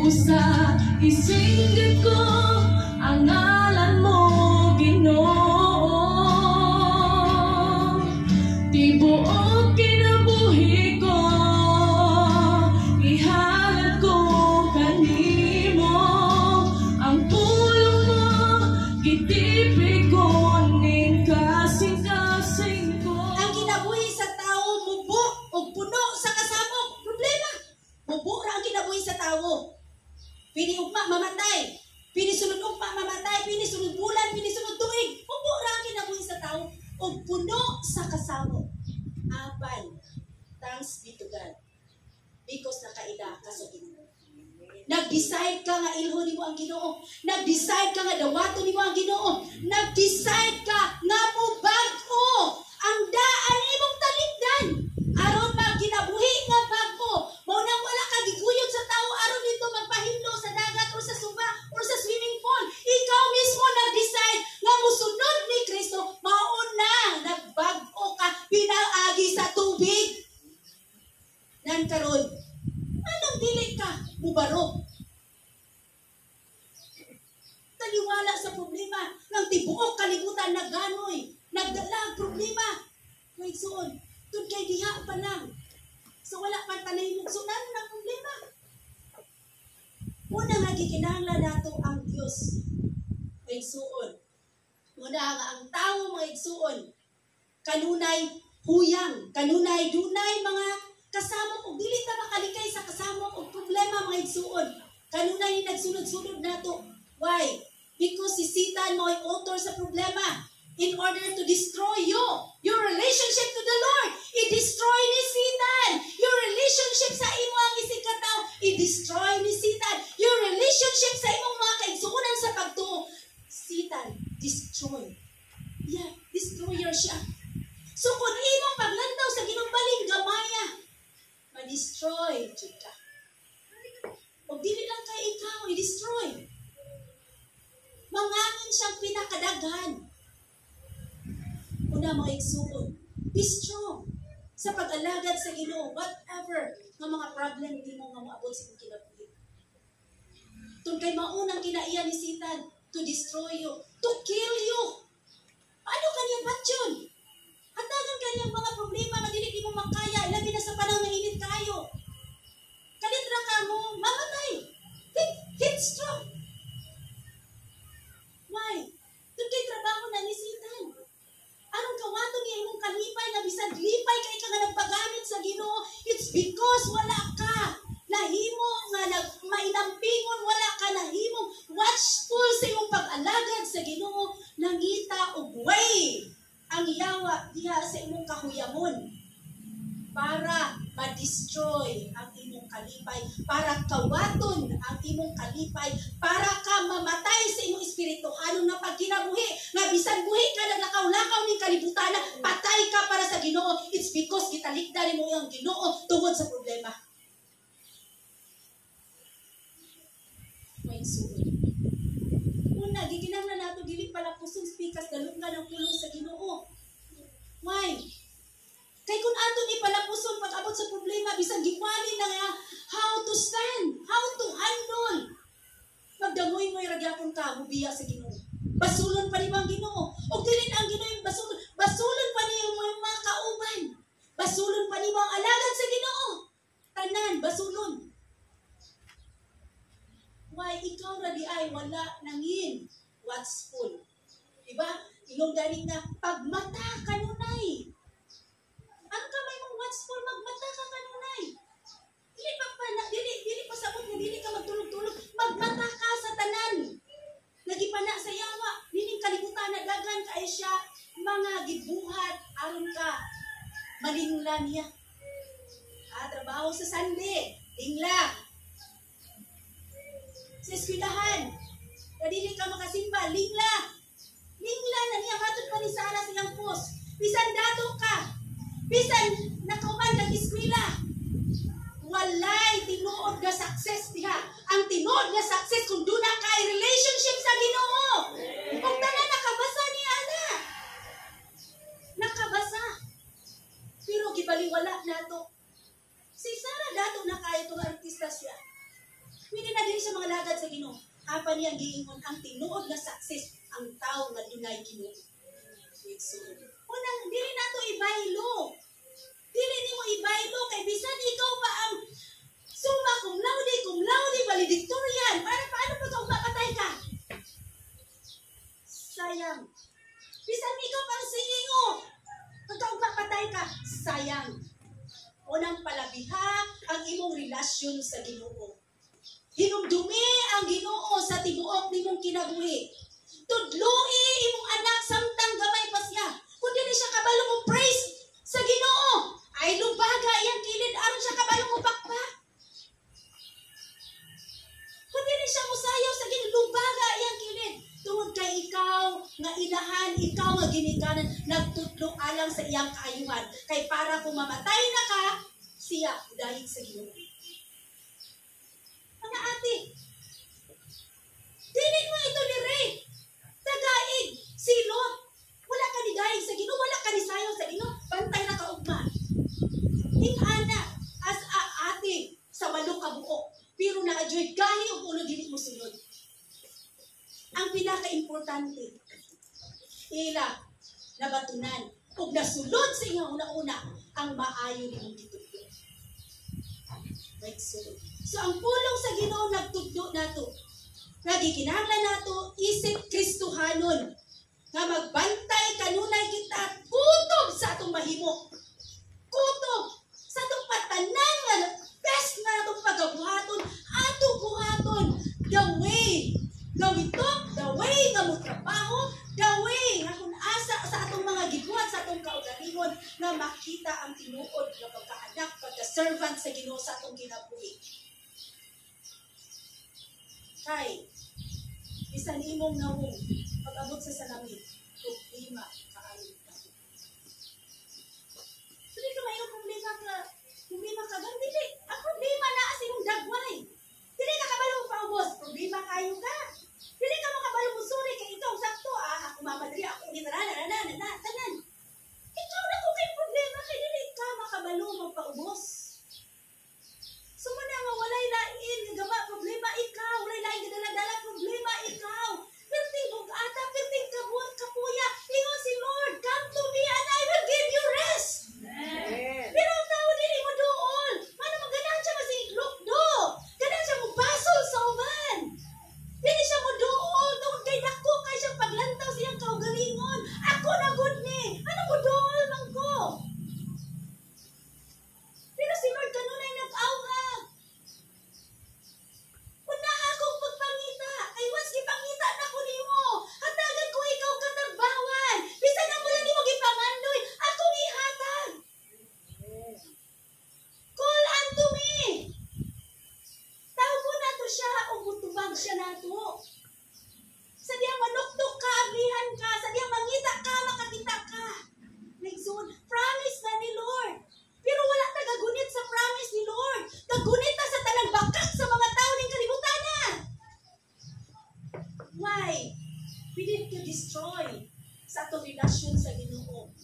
sa isingit ko ang ngalan mo, Ginoo. Tibuok kinabuhi ko, ihalad ko kanimo. Ang pulong mo, gitipig ko, ning kasing-kasing ko. Ang kinabuhi sa tao, mubo o puno sa kasabog. Problema. Mubo ra ang kinabuhi sa tao. Pini ugma mamatay. Pini sunod ugma mamatay. Pini sunod bulan. Pini sunod tuig. Mubo ra ang kinabuhi sa tao. O puno sa kasabog. Abay. Thanks be to God. Because nakaila ka sa Ginoo. Nag-decide ka nga ilho nimo ang Ginoo. Nag-decide ka nga dawato nimo ang Ginoo. Nag-decide ka nga mubag-o ang daan imong taligdan. Aron magkinabuhi nga bag-o. Mao nang wala ka giguyod sa tao aron dito magpahimlo sa dagat o sa suba o sa swimming pool. Ikaw mismo nag-decide nga musunod ni Kristo. Mao na nagbag-o ka pinaagi sa tubig. Nan karon anong dili ka mubaro? Taliwala sa problema ng tibuok kalibutan na ganoy, nagdala ang problema. Wait, soon, doon kay diha pa lang. So wala pa tanay mugsunan ng problema. Una nga gikinahanglan nato ang Dios. Wait, soon. Una nga ang tao mga igsuon, kanunay huyang, kanunay dunay mga kasama o dili ta makalikay sa kasama o problema mga igsuon. Kanunay nagsunod-sunod nato. Why? Because si Satan mo ay author sa problema in order to destroy you. Your relationship to the Lord, i-destroy ni Satan. Your relationship sa imo ang isikataw, i-destroy ni Satan. Your relationship sa imong mga kaigsuonan sa pagtuo, Satan, destroy. Yeah, destroyer siya. So kung imong paglantaw sa ginumbaling gamaya, ma-destroy jud ka. O dili lang kay ikaw i-destroy. Mangangin siyang pinakadaghan. Una mga igsuon, be strong sa pag-alagad sa Ginoo, whatever nga mga problem hindi mo nga maabot sa imong kinabuhi. Tun kay maunang kinaiya ni Satan to destroy you, to kill you. Paano kanya batyon? Hatagan kanyang mga problema nga dili mo makaya, labi na sa panahon nga init kayo. Kalitra ka mo, mamatay. Hit stroke. Why? Doon kay trabaho na ni Satan. Anong kawato niya imong kalipay na bisag lipay kay ka nga nagpagamit sa Ginoo? It's because wala ka nahimo nga mainampingon, wala ka nahimong watchful sa imong pag-alagad sa Ginoo. Nangita og way ang yawa diha sa imong kahuyamon para ma-destroy ang imong kalipay, para kawaton ang imong kalipay, para ka mamatay sa imong espiritu. Anong na pagkinabuhi? Nga bisan buhi ka naglakaw-lakaw ning kalibutan, patay ka para sa Ginoo. It's because gitalikdan nimo ang Ginoo tungod sa problema. May suod. Una, gikinahanglan nato dili pala pusong spikas dalungan ang pulong sa Ginoo. Why? Kay kung ato ni palapuson pag-abot sa problema, bisang giwali na nga how to stand, how to handle. Magdamoy-moy ragyapon ka, mubiya sa Ginoo. Basulon pa ni ang Ginoo. O dilin ang Ginoo yung basulon. Basulon pa niyo yung mga kauban. Basulon pa ni ang alagad sa Ginoo. Tanan, basulon. Why? Ikaw na di ay wala nangin. Watchful. Diba? Ilong galing na pagmata kanunay. Ang kamay mong watchful, magmata ka kanunay. Dili pa sabot nga dili ka magtulog-tulog. Magmata ka sa tanan. Nagipana sa yawa. Dining kalibutan na dagan kay siya. Mga gibuhat. Aron ka. Malingla niya. Trabaho sa Sunday. Lingla. Sa eskwelahan. Dili ka makasimba. Lingla. Lingla na niya. Matod pa ni Sarah silang post. Bisan dato ka. Bisan nakauman kag eskwela, walay tinuod nga success diha. Ang tinuod nga success kung duna kay relationship sa Ginoo. Kung tanan nakabasa ni ana. Nakabasa. Pero gibaliwala nato. Si Sarah dato na kay itong artista siya. Pwede na din sa mga lagad sa Ginoo. Apa niya giingon ang tinuod na success ang tao nga dunay Ginoo. Unang dili nato ibaylo. Dili nimo ibaylo kay bisan ikaw pa ang summa cum laude valedictorian. Paano pag mapatay ka? Sayang. Bisan ikaw pang CEO. Pag mapatay ka, sayang. Unang palabiha ang imong relasyon sa Ginoo. Hinumdumi ang Ginoo sa tibuok nimong kinabuhi. Tudloi imong anak samtang gamay pa siya. Kung dili siya kabalo mo praise sa Ginoo, ay lubaga iyang kilid aron siya kabalo mo pakpak. Kung dili siya musayaw sa Ginoo, lubaga iyang kilid. Tungod kay ikaw nga inahan, ikaw nga ginikanan, nagtudlo alang sa iyang kaayuhan. Kay para kung mamatay na ka, siya dahil sa Ginoo. Mga ate, dili mo ito ni Ray. Tagaig, silot. Wala ka ni dahil sa Ginoo, wala ka ni sayaw sa Ginoo. Bantay na kaugma. Ingana, as a ate sa walong kabuok. Pero na-adjoy gahi o ulo dili mo sunod. Ang pinaka-importante, ila nabatunan ug nasulod sa iyang una-una ang maayo nimong gitudlo. So ang pulong sa Ginoo nagtudlo nato. Nagikinahanglan nato isip Kristohanon nga magbantay kanunay kita kutob sa atong mahimo. Kutob sa atong patanan nga best nga atong pagabuhaton, atong buhaton the way nga witok, the way nga motrabaho, the way nga kung asa sa atong mga gibuhat sa atong kaugalingon nga makita ang tinuod nga pagkaanak, pagka-servant sa Ginoo sa atong kinabuhi. Kay, bisan imong nawong pag-abot sa salamin, problema kaayo ka. Dili ka mayroong problema ka dili. Ang problema na sa imong dagway. Dili ka kabalo paubos, problema kayo ka. Dili ka makabalo mo suri kay ikaw sakto ako mamadri ako ni tanan. Ikaw na ko kay problema kay dili ka makabalo magpaubos. Sumuna nga walay lain nga gaba problema ikaw, walay lain nga dala-dala problema ikaw. Perting ata perting kabuhat kapuya. Ingon si Lord, come to me and I will give you rest. Amen. Pero ang tao dili mo doon. Mano maganan siya masiglok do. Ganan siya mo basol sa uban. Dili siya mo doon. Tungod kay dako kay siyang paglantaw siyang kaugalingon. Ako na good ni. Ano mo doon man ko? Pero si Lord kanunay nag-awhag. Una akong pagpangita. Kay once gipangita na ko nimo. Hatagan ko ikaw katarbawan. Bisan na mo lang nimo gipangandoy. Akong ihatag. Call unto me. Tawag mo na to siya o butubag siya na to. Sa diyang manuktok ka, ablihan ka. Sa diyang mangita ka, makakita ka. Nagsun, promise na ni Lord. Pero wala tagagunit sa promise ni Lord. Tagunit na sa tanang bakak sa mga tao ng kalibutan. Why? We need to destroy sa atong relasyon sa Ginoo.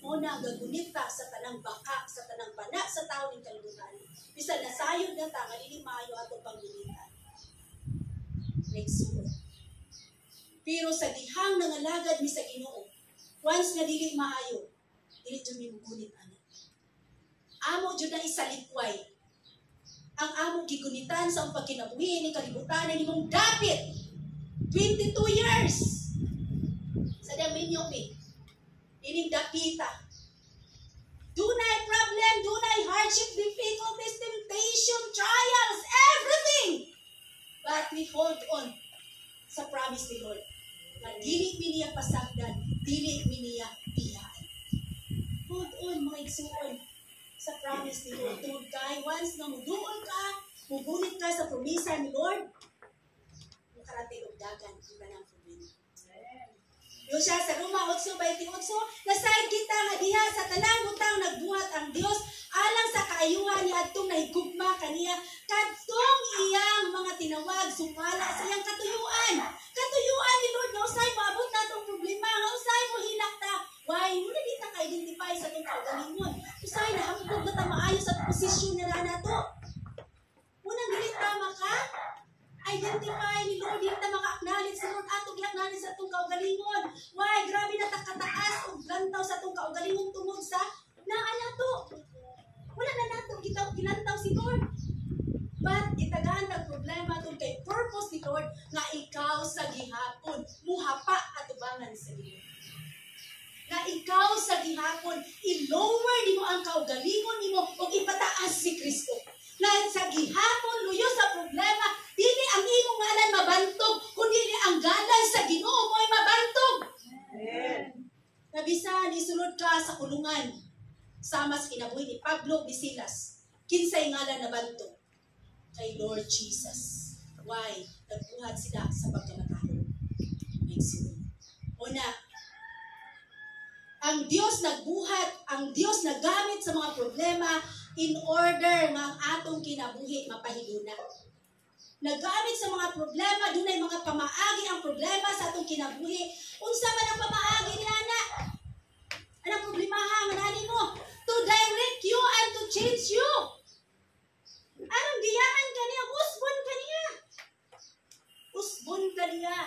Una, gagunit ta sa tanang bakak, sa tanang bana sa tao ng kalibutan. Bisan nasayod na ta, dili maayo atong panggunitan. Next one. Pero sa dihang nangalagad mi sa Ginoo, once nga dili maayo, dili jud mi mugunit ana. Amo jud na isalikway. Ang amo gigunitan sa ang pagkinabuhi ni kalibutan ni mong dapit. 22 years. Sa diyang minyong mi. Ining dapita. Dunay problem, dunay hardship, difficulties, temptation, trials, everything. But we hold on sa promise ni Lord. Na dili mi niya pasagdan, dili mi niya biyaan. Hold on, mga igsuon sa promise ni Lord. Tungod kay once na muduol ka, mugunit ka sa promisa ni Lord, makarating og dagan ang kanang problema. Yung siya sa Roma 8:28, nasayod kita nga diha sa tanang butang nagbuhat ang Dios alang sa kaayuhan ni adtong nahigugma kaniya kadtong iyang mga tinawag sumala sa iyang katuyuan. Katuyuan ni Lord nga usay maabot natong problema, nga usay mo hinakta. Why? Muna di ta ka-identify sa itong kaugalingon. Usay na hambog na ta maayo sa posisyon na nato. Unang dili tama ka, identify ni Lord, hindi na maka-acknowledge sa Lord, atong i-acknowledge sa itong kaugalingon. Why? Grabe na takataas o lantaw sa itong kaugalingon tungod sa naanato. Wala na nato, kinantaw si Lord. But itagaan ang problema itong kay purpose ni Lord nga ikaw sa gihapon, muhapa at ubangan sa Lord. Na ikaw sa gihapon, i-lower ni mo ang kaugalingon ni mo o ipataas si Kristo. Na sa gihapon, luyo sa problema, dili ang imong ngalan mabantog, kundi ang galan sa Ginoo mo ay mabantog. Nabisan, isunod ka sa kulungan. Sama sa kinabuhi ni Pablo ni Silas. Kinsay ngalan nabantog? Kay Lord Jesus. Why? Nagbuhat sila sa pagkamatahon. Una, ang Diyos nagbuhat, ang Diyos nagamit sa mga problema in order nga ang atong kinabuhi mapahiguna. Nagamit sa mga problema, doon ay mga pamaagi ang problema sa atong kinabuhi. Unsa man ang pamaagi niya na? Anong problema ha? Manani mo? To direct you and to change you. Anong diyaan ka niya? Usbon ka niya. Usbon ka niya.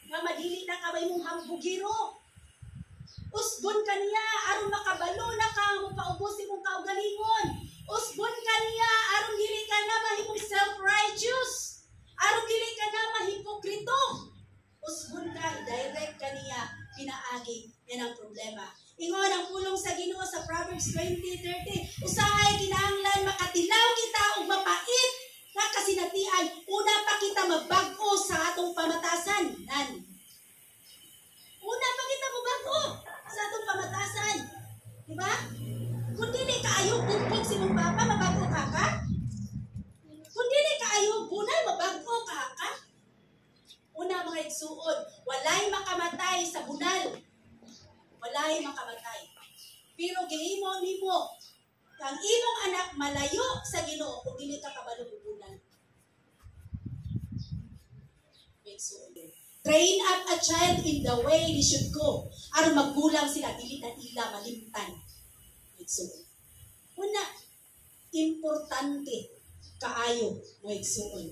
Nga madili na kabay mong hambugiro. Usbon ka niya, aron makabalo na ka, mapaubusin mong kaugalingon. Usbon ka niya, aron dili ka na mahimong self-righteous. Aron dili ka na mahipokrito. Usbon ka, direct ka niya, pinaagi. Yan ang problema. Ingon ang pulong sa Ginoo sa Proverbs 20:30. Usahay kinahanglan makatilaw kita og mapait nga kasinatian. Una pa kita mabag-o sa atong pamatasan. Una pa kita mabago sa atong pamatasan. Diba? Kung dili ka ayaw bugbog si mong papa, mabago ka ka? Kung dili ka ayaw bunay, mabago ka ka? Una mga igsuod, walay makamatay sa bunal. Walay makamatay. Pero gihimo nimo kang imong anak malayo sa Ginoo kung dili ka kabalo bubunan. Train up a child in the way they should go. Aron maggulang sila, dili na ila malimtan. Una, importante kaayo mo igsuon.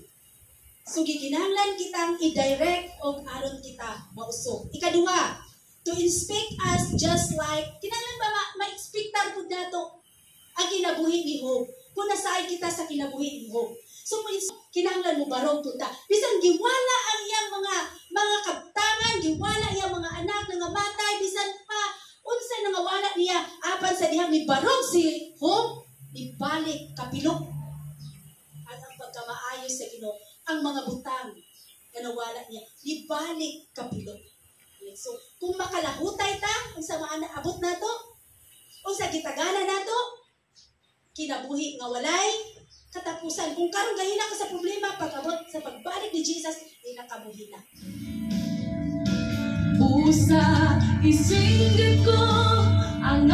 So gikinahanglan kitang i-direct og aron kita mausog. Ikaduha, to inspect us just like, kinahanglan ba ma-expectan po nato ang kinabuhi ni Job. Kung nasaan kita sa kinabuhi ni Job. So, kinahanglan mo barong punta. Bisan giwala ang iyang mga kabtangan, giwala iyang mga anak na ngamatay, bisan pa, unsay nangawala niya, apan sa dihang ni barong si Job, ibalik kapilok. At ang pagkamaayos sa Ginoo, ang mga butang na nawala niya, ibalik kapilok. So, kung makalahutay ta, kung sa mga naabot na to, o sa gitagana na to, kinabuhi nga walay katapusan. Kung karon gahina ka sa problema, pag-abot sa pagbalik ni Jesus, ay nakabuhi na. Usa, isinggit ko ang